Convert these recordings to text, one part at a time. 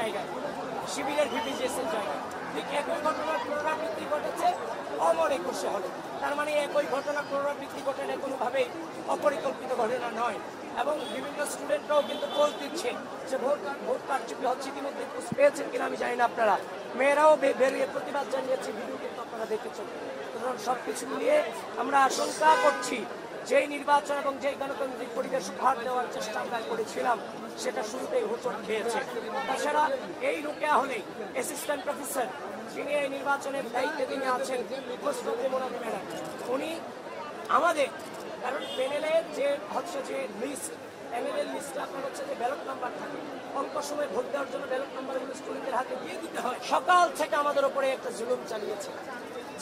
জায়গায়, শিবিরের ভিপিজিএস এর জায়গায় ঠিক একই ঘটনার পুনরাবৃত্তি ঘটেছে অমর 21 হলে। তার মানে একই ঘটনা পুনরাবৃত্তি ঘটনা কোনোভাবেই অপরিকল্পিত ঘটনা নয়। এবং বিভিন্ন স্টুডেন্টরাও কিন্তু পোল দিচ্ছে যে ভোট কারচুপি হচ্ছে। ইতিমধ্যে পেয়েছেন কিনা আমি জানি না আপনারা, মেয়েরাও বেরিয়ে প্রতিবাদ জানিয়েছে, ভিডিও কিন্তু আপনারা দেখেছেন। সুতরাং সবকিছু মিলিয়ে আমরা আশঙ্কা করছি যেই নির্বাচন এবং যেই গণতান্ত্রিক পরিবেশ উপহার দেওয়ার চেষ্টা আমরা করেছিলাম সেটা শুরুতেই হোঁচট খেয়েছে। তাছাড়া এই রোকেয়া হলে অ্যাসিস্ট্যান্ট প্রফেসর যিনি এই নির্বাচনের দায়িত্বে তিনি আছেন, মোনামি ম্যাডাম, উনি আমাদের, কারণ প্যানেলের যে হচ্ছে যে লিস্ট, প্যানেলের লিস্টে আপনার হচ্ছে যে ব্যালট নাম্বার থাকে, অল্প সময় ভোট দেওয়ার জন্য ব্যালট নাম্বারগুলো স্টুডেন্টদের হাতে দিয়ে দিতে হয়। সকাল থেকে আমাদের উপরে একটা জুলুম চালিয়েছে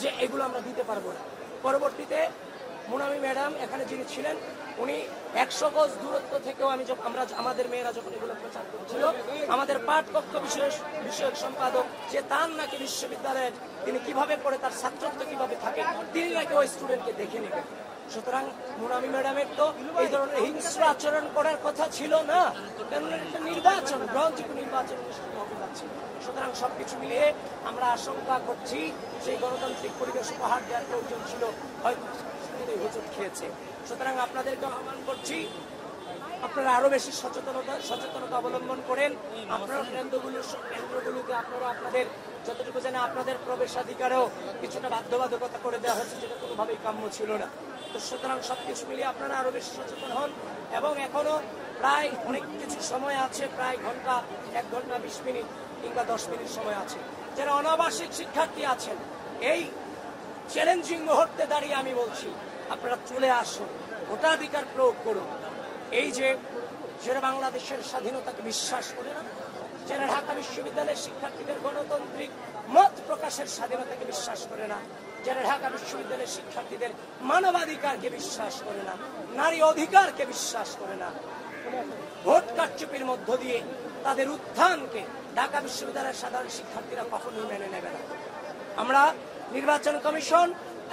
যে এগুলো আমরা দিতে পারবো না। পরবর্তীতে মোনামি ম্যাডাম এখানে যিনি ছিলেন, উনি 100 গজ দূরত্ব থেকেও আমরা আমাদের মেয়েরা যখন এগুলো প্রচার করছিল, আমাদের পাঠকক্ষ বিষয়ক সম্পাদক যে তার নাকি বিশ্ববিদ্যালয়ের তিনি কিভাবে পড়ে, তার ছাত্রত্ব কিভাবে থাকে, তিনি নাকি ওই স্টুডেন্টকে দেখে নেবেন। সুতরাং মোনামি ম্যাডামের তো এই ধরনের হিংস্র আচরণ করার কথা ছিল না, কারণ একটা নির্বাচন, গ্রহণযোগ্য নির্বাচন অনুষ্ঠিত হতে যাচ্ছে। সুতরাং সবকিছু মিলিয়ে আমরা আশঙ্কা করছি সেই গণতান্ত্রিক পরিবেশ উপহার দেওয়ার প্রয়োজন ছিল, হয়তো হোঁচট খেয়েছে। সুতরাং আপনাদেরকে আহ্বান করছি, আপনারা আরো বেশি সচেতনতা অবলম্বন করেন। আপনারা কেন্দ্রগুলোকে আপনারা আপনাদের যতটুকু জানে আপনাদের প্রবেশাধিকারেও কিছুটা বাধ্যবাধকতা করে দেওয়া হয়েছে, যেটা কোনোভাবেই কাম্য ছিল না। তো সুতরাং সবকিছু মিলিয়ে আপনারা আরো বেশি সচেতন হন। এবং এখনো প্রায় অনেক কিছু সময় আছে, প্রায় 1 ঘন্টা 20 মিনিট কিংবা 10 মিনিট সময় আছে। যারা অনাবাসিক শিক্ষার্থী আছেন, এই চ্যালেঞ্জিং মুহূর্তে দাঁড়িয়ে আমি বলছি আপনারা চলে আসুন, ভোটাধিকার প্রয়োগ করুন। এই যে যারা বাংলাদেশের স্বাধীনতাকে বিশ্বাস করে না, যারা ঢাকা বিশ্ববিদ্যালয়ের শিক্ষার্থীদের গণতান্ত্রিক মত প্রকাশের স্বাধীনতাকে বিশ্বাস করে না, যারা ঢাকা বিশ্ববিদ্যালয়ের শিক্ষার্থীদের মানবাধিকারকে বিশ্বাস করে না, নারী অধিকারকে বিশ্বাস করে না, ভোট কারচুপির মধ্য দিয়ে তাদের উত্থানকে ঢাকা বিশ্ববিদ্যালয়ের সাধারণ শিক্ষার্থীরা কখনোই মেনে নেবে না। আমরা নির্বাচন কমিশন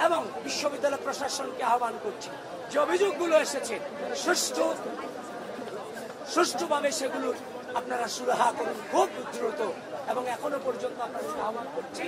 এবং বিশ্ববিদ্যালয় প্রশাসনকে আহ্বান করছি, যে অভিযোগগুলো এসেছে সুষ্ঠুভাবে সেগুলো আপনারা সুরাহা করুন খুব দ্রুত। এবং এখনো পর্যন্ত আপনাদের আহ্বান করছি